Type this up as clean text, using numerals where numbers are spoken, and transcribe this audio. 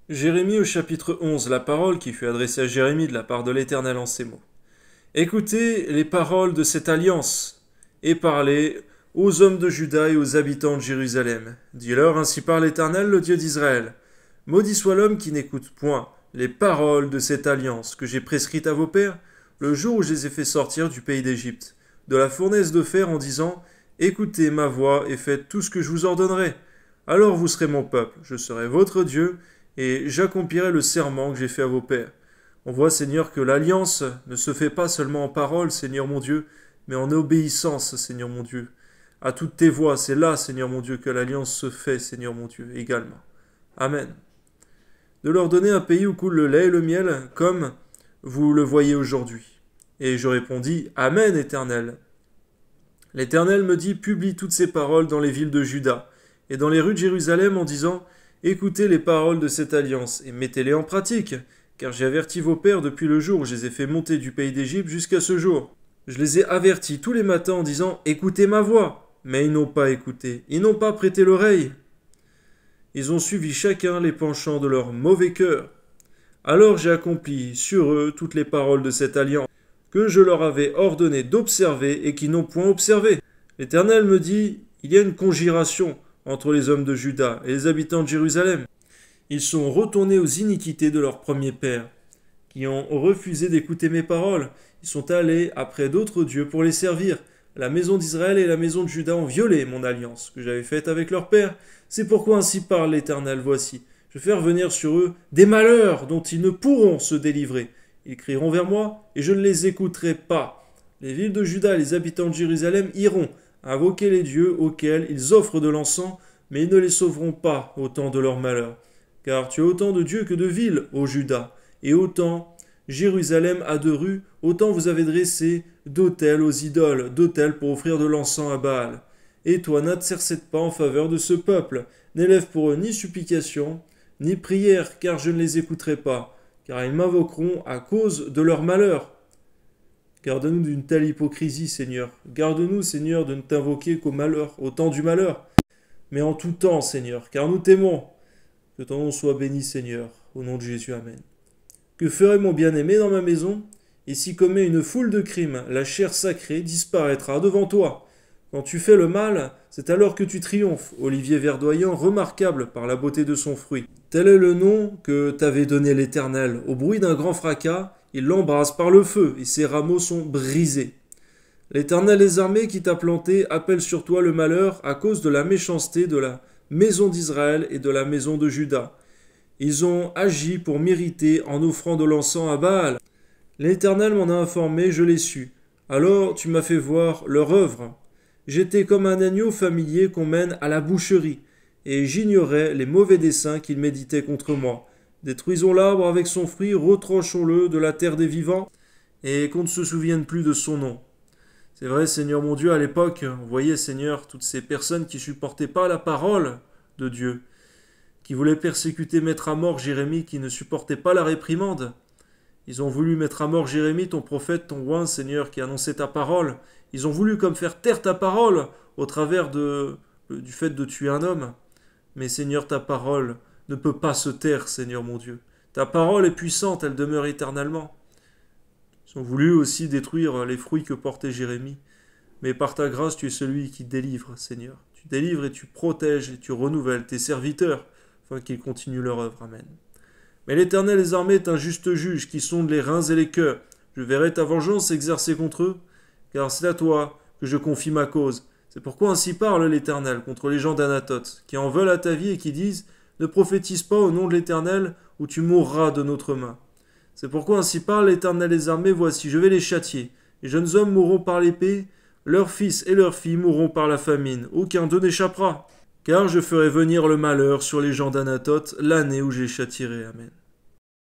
Jérémie au chapitre 11, la parole qui fut adressée à Jérémie de la part de l'Éternel en ces mots. Écoutez les paroles de cette alliance, et parlez aux hommes de Juda et aux habitants de Jérusalem. Dis-leur, ainsi parle l'Éternel, le Dieu d'Israël. Maudit soit l'homme qui n'écoute point les paroles de cette alliance que j'ai prescrite à vos pères, le jour où je les ai fait sortir du pays d'Égypte, de la fournaise de fer, en disant, écoutez ma voix et faites tout ce que je vous ordonnerai. Alors vous serez mon peuple, je serai votre Dieu, et j'accomplirai le serment que j'ai fait à vos pères. On voit, Seigneur, que l'alliance ne se fait pas seulement en parole, Seigneur mon Dieu, mais en obéissance, Seigneur mon Dieu. À toutes tes voix, c'est là, Seigneur mon Dieu, que l'alliance se fait, Seigneur mon Dieu, également. Amen. De leur donner un pays où coule le lait et le miel, comme vous le voyez aujourd'hui. Et je répondis, Amen, Éternel. L'Éternel me dit, publie toutes ces paroles dans les villes de Juda et dans les rues de Jérusalem en disant, écoutez les paroles de cette alliance et mettez-les en pratique, car j'ai averti vos pères depuis le jour où je les ai fait monter du pays d'Égypte jusqu'à ce jour. Je les ai avertis tous les matins en disant, écoutez ma voix. Mais ils n'ont pas écouté, ils n'ont pas prêté l'oreille. Ils ont suivi chacun les penchants de leur mauvais cœur. Alors j'ai accompli sur eux toutes les paroles de cette alliance, que je leur avais ordonné d'observer et qui n'ont point observé. L'Éternel me dit, il y a une conjuration entre les hommes de Juda et les habitants de Jérusalem. Ils sont retournés aux iniquités de leurs premiers pères, qui ont refusé d'écouter mes paroles. Ils sont allés après d'autres dieux pour les servir. La maison d'Israël et la maison de Juda ont violé mon alliance que j'avais faite avec leurs pères. C'est pourquoi ainsi parle l'Éternel, voici. Je fais revenir sur eux des malheurs dont ils ne pourront se délivrer. Ils crieront vers moi, et je ne les écouterai pas. Les villes de Juda et les habitants de Jérusalem iront invoquer les dieux auxquels ils offrent de l'encens, mais ils ne les sauveront pas au temps de leur malheur. Car tu as autant de dieux que de villes, ô Juda, et autant Jérusalem a de rues, autant vous avez dressé d'autels aux idoles, d'autels pour offrir de l'encens à Baal. Et toi, n'intercède pas en faveur de ce peuple, n'élève pour eux ni supplication, ni prière, car je ne les écouterai pas, car ils m'invoqueront à cause de leur malheur. Garde-nous d'une telle hypocrisie, Seigneur. Garde-nous, Seigneur, de ne t'invoquer qu'au malheur, au temps du malheur, mais en tout temps, Seigneur, car nous t'aimons. Que ton nom soit béni, Seigneur, au nom de Jésus, Amen. Que ferait mon bien-aimé dans ma maison? Et si commet une foule de crimes, la chair sacrée disparaîtra devant toi. Quand tu fais le mal, c'est alors que tu triomphes, olivier verdoyant, remarquable par la beauté de son fruit. Tel est le nom que t'avait donné l'Éternel. Au bruit d'un grand fracas, il l'embrase par le feu, et ses rameaux sont brisés. L'Éternel des armées qui t'a planté appelle sur toi le malheur à cause de la méchanceté de la maison d'Israël et de la maison de Juda. Ils ont agi pour m'irriter en offrant de l'encens à Baal. L'Éternel m'en a informé, je l'ai su. Alors tu m'as fait voir leur œuvre. J'étais comme un agneau familier qu'on mène à la boucherie, et j'ignorais les mauvais desseins qu'ils méditaient contre moi. Détruisons l'arbre avec son fruit, retranchons-le de la terre des vivants, et qu'on ne se souvienne plus de son nom. C'est vrai, Seigneur mon Dieu, à l'époque, on voyait, Seigneur, toutes ces personnes qui supportaient pas la parole de Dieu, qui voulaient persécuter, mettre à mort Jérémie, qui ne supportait pas la réprimande. Ils ont voulu mettre à mort Jérémie, ton prophète, ton roi, Seigneur, qui annonçait ta parole. Ils ont voulu comme faire taire ta parole au travers du fait de tuer un homme. Mais Seigneur, ta parole ne peut pas se taire, Seigneur mon Dieu. Ta parole est puissante, elle demeure éternellement. Ils ont voulu aussi détruire les fruits que portait Jérémie. Mais par ta grâce, tu es celui qui délivre, Seigneur. Tu délivres et tu protèges et tu renouvelles tes serviteurs, afin qu'ils continuent leur œuvre. Amen. Mais l'Éternel des armées est un juste juge qui sonde les reins et les cœurs. Je verrai ta vengeance s'exercer contre eux, car c'est à toi que je confie ma cause. C'est pourquoi ainsi parle l'Éternel contre les gens d'Anatoth, qui en veulent à ta vie et qui disent « Ne prophétise pas au nom de l'Éternel, ou tu mourras de notre main. » C'est pourquoi ainsi parle l'Éternel des armées, voici, je vais les châtier. Les jeunes hommes mourront par l'épée, leurs fils et leurs filles mourront par la famine. Aucun d'eux n'échappera. Car je ferai venir le malheur sur les gens d'Anatoth l'année où je les châtierai. Amen.